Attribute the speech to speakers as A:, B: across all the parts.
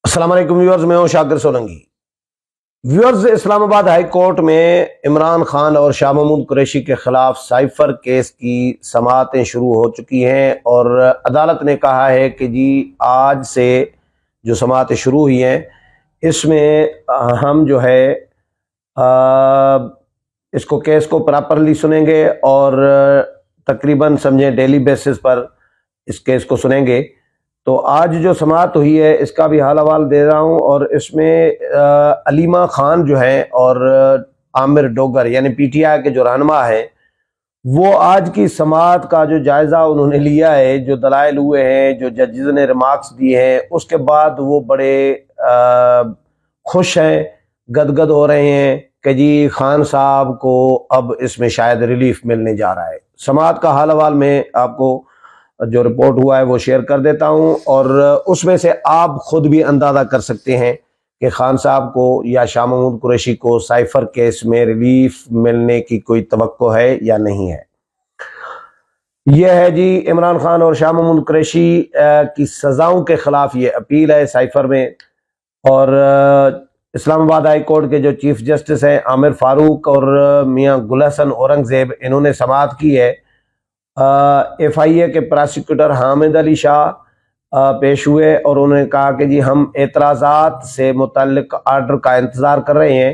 A: السلام علیکم ویورز، میں ہوں شاکر سولنگی۔ ویورز، اسلام آباد ہائی کورٹ میں عمران خان اور شاہ محمود قریشی کے خلاف سائفر کیس کی سماعتیں شروع ہو چکی ہیں اور عدالت نے کہا ہے کہ جی آج سے جو سماعتیں شروع ہوئی ہیں اس میں ہم جو ہے اس کو کیس کو پراپرلی سنیں گے اور تقریباً سمجھیں ڈیلی بیسس پر اس کیس کو سنیں گے۔ تو آج جو سماعت ہوئی ہے اس کا بھی حال احوال دے رہا ہوں، اور اس میں علیمہ خان جو ہیں اور عامر ڈوگر یعنی پی ٹی آئی کے جو رہنما ہیں وہ آج کی سماعت کا جو جائزہ انہوں نے لیا ہے، جو دلائل ہوئے ہیں، جو ججز نے ریمارکس دیے ہیں، اس کے بعد وہ بڑے خوش ہیں، گدگد ہو رہے ہیں کہ جی خان صاحب کو اب اس میں شاید ریلیف ملنے جا رہا ہے۔ سماعت کا حال احوال میں آپ کو جو رپورٹ ہوا ہے وہ شیئر کر دیتا ہوں، اور اس میں سے آپ خود بھی اندازہ کر سکتے ہیں کہ خان صاحب کو یا شاہ محمود قریشی کو سائفر کیس میں ریلیف ملنے کی کوئی توقع ہے یا نہیں ہے۔ یہ ہے جی عمران خان اور شاہ محمود قریشی کی سزاؤں کے خلاف یہ اپیل ہے سائفر میں، اور اسلام آباد ہائی کورٹ کے جو چیف جسٹس ہیں عامر فاروق اور میاں گل حسن اورنگزیب، انہوں نے سماعت کی ہے۔ ایف آئی اے کے پراسیکیوٹر حامد علی شاہ پیش ہوئے اور انہوں نے کہا کہ جی ہم اعتراضات سے متعلق آرڈر کا انتظار کر رہے ہیں،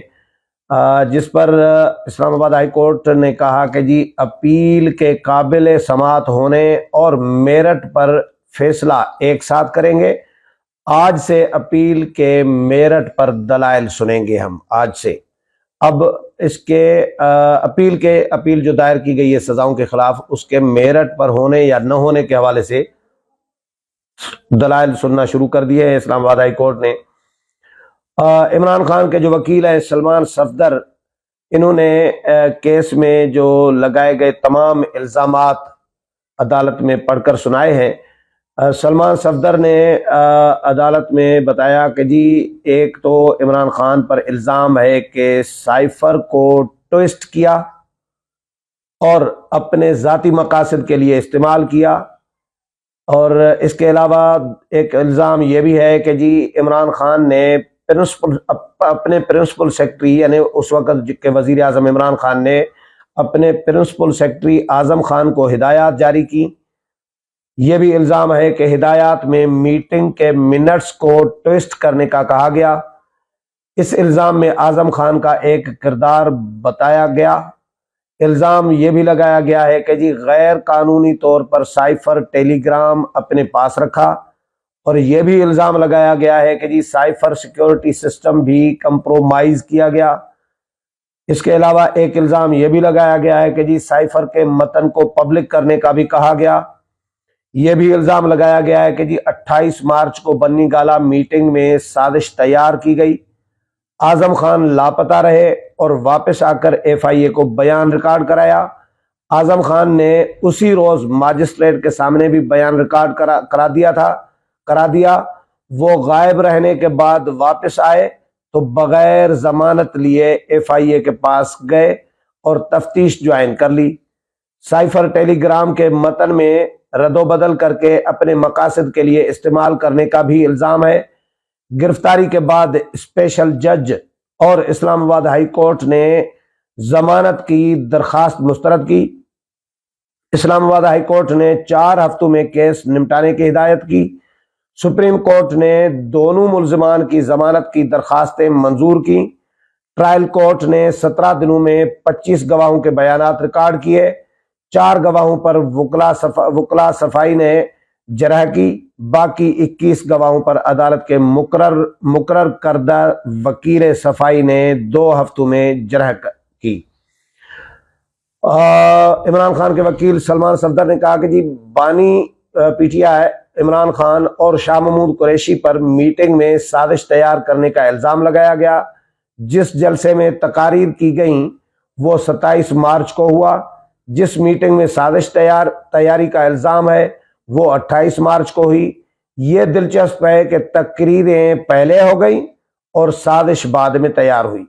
A: جس پر اسلام آباد ہائی کورٹ نے کہا کہ جی اپیل کے قابل سماعت ہونے اور میرٹ پر فیصلہ ایک ساتھ کریں گے۔ آج سے اپیل کے میرٹ پر دلائل سنیں گے ہم آج سے۔ اب اس کے اپیل جو دائر کی گئی ہے سزاؤں کے خلاف، اس کے میرٹ پر ہونے یا نہ ہونے کے حوالے سے دلائل سننا شروع کر دیے ہیں اسلام آباد ہائی کورٹ نے۔ عمران خان کے جو وکیل ہیں سلمان صفدر، انہوں نے کیس میں جو لگائے گئے تمام الزامات عدالت میں پڑھ کر سنائے ہیں۔ سلمان صفدر نے عدالت میں بتایا کہ جی ایک تو عمران خان پر الزام ہے کہ سائفر کو ٹوئسٹ کیا اور اپنے ذاتی مقاصد کے لیے استعمال کیا، اور اس کے علاوہ ایک الزام یہ بھی ہے کہ جی عمران خان نے اپنے پرنسپل سیکرٹری یعنی اس وقت کے وزیر اعظم عمران خان نے اپنے پرنسپل سیکرٹری اعظم خان کو ہدایات جاری کی۔ یہ بھی الزام ہے کہ ہدایات میں میٹنگ کے منٹس کو ٹوئسٹ کرنے کا کہا گیا۔ اس الزام میں اعظم خان کا ایک کردار بتایا گیا۔ الزام یہ بھی لگایا گیا ہے کہ جی غیر قانونی طور پر سائفر ٹیلی گرام اپنے پاس رکھا، اور یہ بھی الزام لگایا گیا ہے کہ جی سائفر سیکیورٹی سسٹم بھی کمپرومائز کیا گیا۔ اس کے علاوہ ایک الزام یہ بھی لگایا گیا ہے کہ جی سائفر کے متن کو پبلک کرنے کا بھی کہا گیا۔ یہ بھی الزام لگایا گیا ہے کہ جی 28 مارچ کو بنی گالا میٹنگ میں سازش تیار کی گئی، اعظم خان لاپتہ رہے اور واپس آ کر ایف آئی اے کو بیان ریکارڈ کرایا۔ اعظم خان نے اسی روز ماجسٹریٹ کے سامنے بھی بیان ریکارڈ کرا دیا۔ وہ غائب رہنے کے بعد واپس آئے تو بغیر ضمانت لیے ایف آئی اے کے پاس گئے اور تفتیش جوائن کر لی۔ سائفر ٹیلی گرام کے متن میں رد و بدل کر کے اپنے مقاصد کے لیے استعمال کرنے کا بھی الزام ہے۔ گرفتاری کے بعد اسپیشل جج اور اسلام آباد ہائی کورٹ نے ضمانت کی درخواست مسترد کی۔ اسلام آباد ہائی کورٹ نے 4 ہفتوں میں کیس نمٹانے کی ہدایت کی۔ سپریم کورٹ نے دونوں ملزمان کی ضمانت کی درخواستیں منظور کی۔ ٹرائل کورٹ نے 17 دنوں میں 25 گواہوں کے بیانات ریکارڈ کیے۔ 4 گواہوں پر وکلا صفائی نے جرح کی، باقی 21 گواہوں پر عدالت کے مقرر کردہ وکیل صفائی نے 2 ہفتوں میں جرح کی۔ عمران خان کے وکیل سلمان صفدر نے کہا کہ جی بانی P T I Imran Khan اور شاہ محمود قریشی پر میٹنگ میں سازش تیار کرنے کا الزام لگایا گیا۔ جس جلسے میں تقاریر کی گئیں وہ 27 مارچ کو ہوا۔ جس میٹنگ میں سازش تیاری کا الزام ہے وہ 28 مارچ کو ہوئی۔ یہ دلچسپ ہے کہ تقریریں پہلے ہو گئیں اور سازش بعد میں تیار ہوئی۔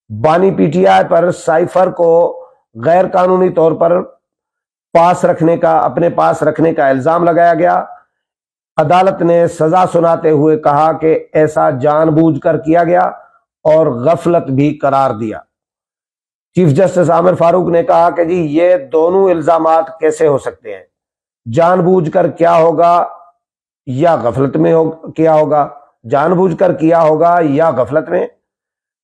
A: بانی P T I per cipher کو غیر قانونی طور پر اپنے پاس رکھنے کا الزام لگایا گیا۔ عدالت نے سزا سناتے ہوئے کہا کہ ایسا جان بوجھ کر کیا گیا اور غفلت بھی قرار دیا۔ چیف جسٹس عامر فاروق نے کہا کہ جی یہ دونوں الزامات کیسے ہو سکتے ہیں؟ جان بوجھ کر کیا ہوگا یا غفلت میں کیا ہوگا؟ جان بوجھ کر کیا ہوگا یا غفلت میں؟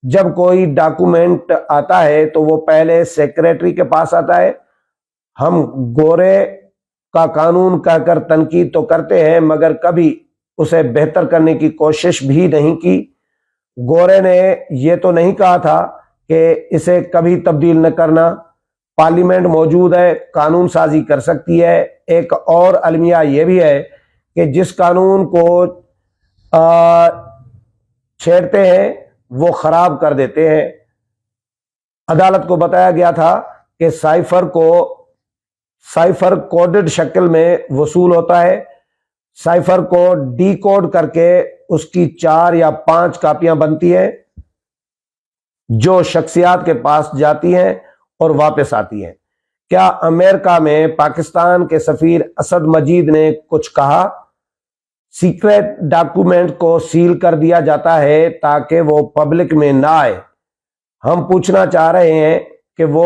A: جب کوئی ڈاکومنٹ آتا ہے تو وہ پہلے سیکریٹری کے پاس آتا ہے۔ ہم گورے کا قانون کہہ کر تنقید تو کرتے ہیں مگر کبھی اسے بہتر کرنے کی کوشش بھی نہیں کی۔ گورے نے یہ تو نہیں کہا تھا کہ اسے کبھی تبدیل نہ کرنا، پارلیمنٹ موجود ہے، قانون سازی کر سکتی ہے۔ ایک اور المیہ یہ بھی ہے کہ جس قانون کو چھیڑتے ہیں وہ خراب کر دیتے ہیں۔ عدالت کو بتایا گیا تھا کہ سائفر کوڈڈ شکل میں وصول ہوتا ہے۔ سائفر کو ڈی کوڈ کر کے اس کی 4 یا 5 کاپیاں بنتی ہیں جو شخصیات کے پاس جاتی ہیں اور واپس آتی ہیں۔ کیا امریکہ میں پاکستان کے سفیر اسد مجید نے کچھ کہا؟ سیکریٹ ڈاکومنٹ کو سیل کر دیا جاتا ہے تاکہ وہ پبلک میں نہ آئے۔ ہم پوچھنا چاہ رہے ہیں کہ وہ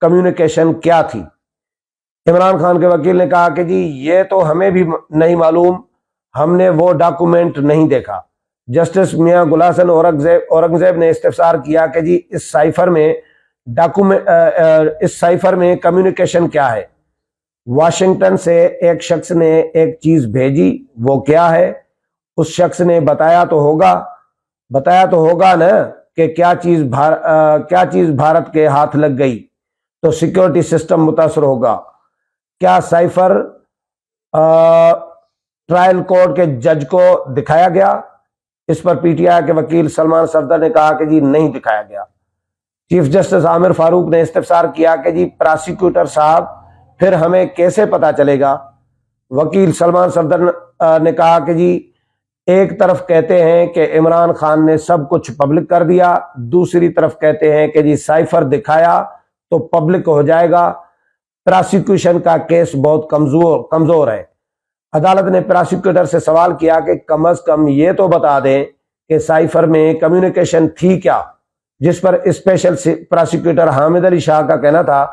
A: کمیونیکیشن کیا تھی؟ عمران خان کے وکیل نے کہا کہ جی یہ تو ہمیں بھی نہیں معلوم، ہم نے وہ ڈاکومنٹ نہیں دیکھا۔ جسٹس میاں گل حسن اورنگزیب نے استفسار کیا کہ جی اس سائفر میں کمیونیکیشن کیا ہے؟ واشنگٹن سے ایک شخص نے ایک چیز بھیجی، وہ کیا ہے؟ اس شخص نے بتایا تو ہوگا نا کہ کیا چیز بھارت کے ہاتھ لگ گئی تو سیکیورٹی سسٹم متاثر ہوگا۔ کیا سائفر ٹرائل کورٹ کے جج کو دکھایا گیا؟ اس پر پی ٹی آئی کے وکیل سلمان صفدر نے کہا کہ جی نہیں دکھایا گیا۔ چیف جسٹس عامر فاروق نے استفسار کیا کہ جی پراسیکیوٹر صاحب پھر ہمیں کیسے پتا چلے گا؟ وکیل سلمان صفدر نے کہا کہ جی ایک طرف کہتے ہیں کہ عمران خان نے سب کچھ پبلک کر دیا، دوسری طرف کہتے ہیں کہ جی سائفر دکھایا تو پبلک ہو جائے گا۔ پراسیکیوشن کا کیس بہت کمزور ہے۔ عدالت نے پراسیکیوٹر سے سوال کیا کہ کم از کم یہ تو بتا دیں کہ سائفر میں کمیونیکیشن تھی کیا، جس پر اسپیشل پراسیکیوٹر حامد علی شاہ کا کہنا تھا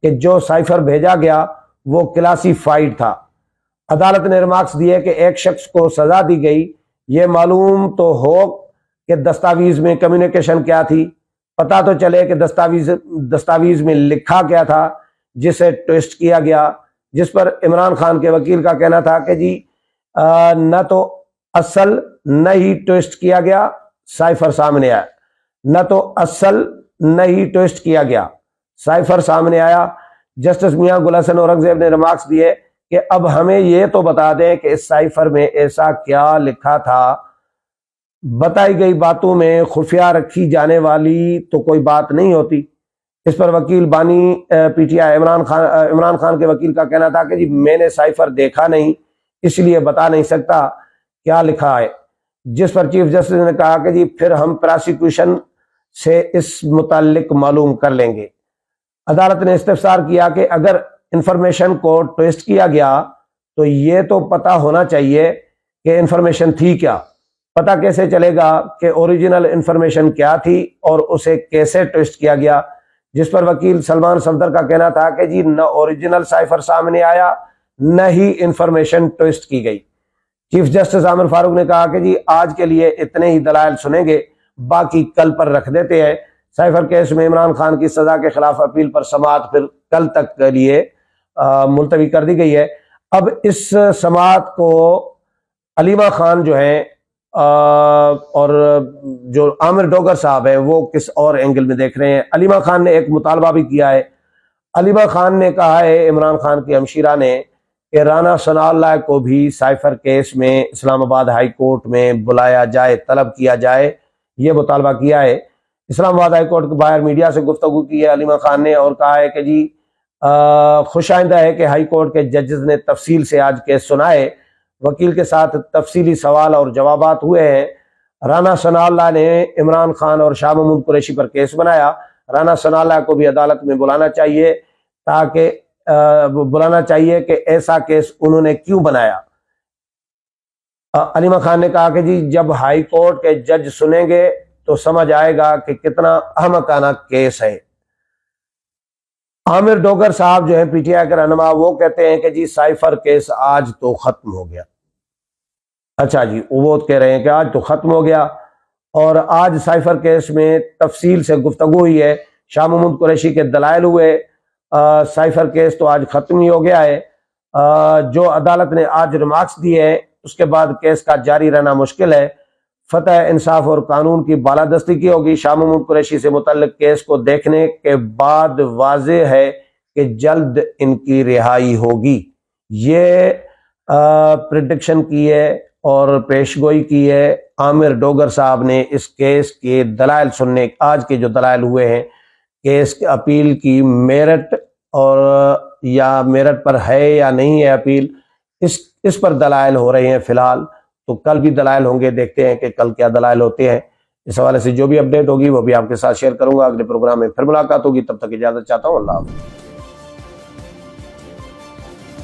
A: کہ جو سائفر بھیجا گیا وہ کلاسیفائیڈ تھا۔ عدالت نے ریمارکس دیے کہ ایک شخص کو سزا دی گئی، یہ معلوم تو ہو کہ دستاویز میں کمیونیکیشن کیا تھی، پتہ تو چلے کہ دستاویز میں لکھا کیا تھا جسے ٹویسٹ کیا گیا، جس پر عمران خان کے وکیل کا کہنا تھا کہ جی نہ تو اصل نہ ہی ٹویسٹ کیا گیا، سائفر سامنے آیا، نہ تو اصل نہ ہی ٹویسٹ کیا گیا، سائفر سامنے آیا۔ جسٹس میاں گل حسن اورنگزیب نے ریمارکس دیے کہ اب ہمیں یہ تو بتا دیں کہ اس سائفر میں ایسا کیا لکھا تھا۔ بتائی گئی باتوں میں خفیہ رکھی جانے والی تو کوئی بات نہیں ہوتی۔ اس پر وکیل بانی P T I Imran Khan کے وکیل کا کہنا تھا کہ جی میں نے سائفر دیکھا نہیں اس لیے بتا نہیں سکتا کیا لکھا ہے، جس پر چیف جسٹس نے کہا کہ جی پھر ہم پراسیکیوشن سے اس متعلق معلوم کر لیں گے۔ عدالت نے استفسار کیا کہ اگر انفارمیشن کو ٹویسٹ کیا گیا تو یہ تو پتہ ہونا چاہیے کہ انفارمیشن تھی کیا، پتہ کیسے چلے گا کہ اوریجنل انفارمیشن کیا تھی اور اسے کیسے ٹویسٹ کیا گیا، جس پر وکیل سلمان صفدر کا کہنا تھا کہ جی نہ اوریجنل سائفر سامنے آیا نہ ہی انفارمیشن ٹویسٹ کی گئی۔ چیف جسٹس عامر فاروق نے کہا کہ جی آج کے لیے اتنے ہی دلائل سنیں گے، باقی کل پر رکھ دیتے ہیں۔ سائفر کیس میں عمران خان کی سزا کے خلاف اپیل پر سماعت پھر کل تک کے لیے ملتوی کر دی گئی ہے۔ اب اس سماعت کو علیمہ خان جو ہیں اور جو عامر ڈوگر صاحب ہیں وہ کس اور اینگل میں دیکھ رہے ہیں۔ علیمہ خان نے ایک مطالبہ بھی کیا ہے۔ علیمہ خان نے کہا ہے عمران خان کی ہمشیرہ نے کہ رانا ثناء اللہ کو بھی سائفر کیس میں اسلام آباد ہائی کورٹ میں بلایا جائے، طلب کیا جائے، یہ مطالبہ کیا ہے۔ اسلام آباد ہائی کورٹ کے باہر میڈیا سے گفتگو کی ہے علیمہ خان نے اور کہا ہے کہ جی خوش آئندہ ہے کہ ہائی کورٹ کے ججز نے تفصیل سے آج کیس سنا ہے، وکیل کے ساتھ تفصیلی سوال اور جوابات ہوئے ہیں۔ رانا ثناء اللہ نے عمران خان اور شاہ محمود قریشی پر کیس بنایا، رانا ثناء اللہ کو بھی عدالت میں بلانا چاہیے کہ ایسا کیس انہوں نے کیوں بنایا۔ علیمہ خان نے کہا کہ جی جب ہائی کورٹ کے جج سنیں گے تو سمجھ آئے گا کہ کتنا احمقانہ کیس ہے۔ عامر ڈوگر صاحب جو ہیں پی ٹی آئی کے رہنما، وہ کہتے ہیں کہ جی سائفر کیس آج تو ختم ہو گیا۔ اچھا جی، وہ کہہ رہے ہیں کہ آج تو ختم ہو گیا، اور آج سائفر کیس میں تفصیل سے گفتگو ہوئی ہے، شاہ محمود قریشی کے دلائل ہوئے، سائفر کیس تو آج ختم ہی ہو گیا ہے۔ جو عدالت نے آج ریمارکس دیے ہیں اس کے بعد کیس کا جاری رہنا مشکل ہے۔ فتح انصاف اور قانون کی بالادستی کی ہوگی۔ شاہ محمود قریشی سے متعلق کیس کو دیکھنے کے بعد واضح ہے کہ جلد ان کی رہائی ہوگی۔ یہ پریڈکشن کی ہے اور پیشگوئی کی ہے عامر ڈوگر صاحب نے اس کیس کے دلائل سننے، آج کے جو دلائل ہوئے ہیں کیس کے اپیل کی میرٹ، اور یا میرٹ پر ہے یا نہیں ہے اپیل، اس پر دلائل ہو رہے ہیں فی الحال۔ تو کل بھی دلائل ہوں گے، دیکھتے ہیں کہ کل کیا دلائل ہوتے ہیں۔ اس حوالے سے جو بھی اپڈیٹ ہوگی وہ بھی آپ کے ساتھ شیئر کروں گا۔ اگلے پروگرام میں پھر ملاقات ہوگی، تب تک اجازت چاہتا ہوں، اللہ حافظ۔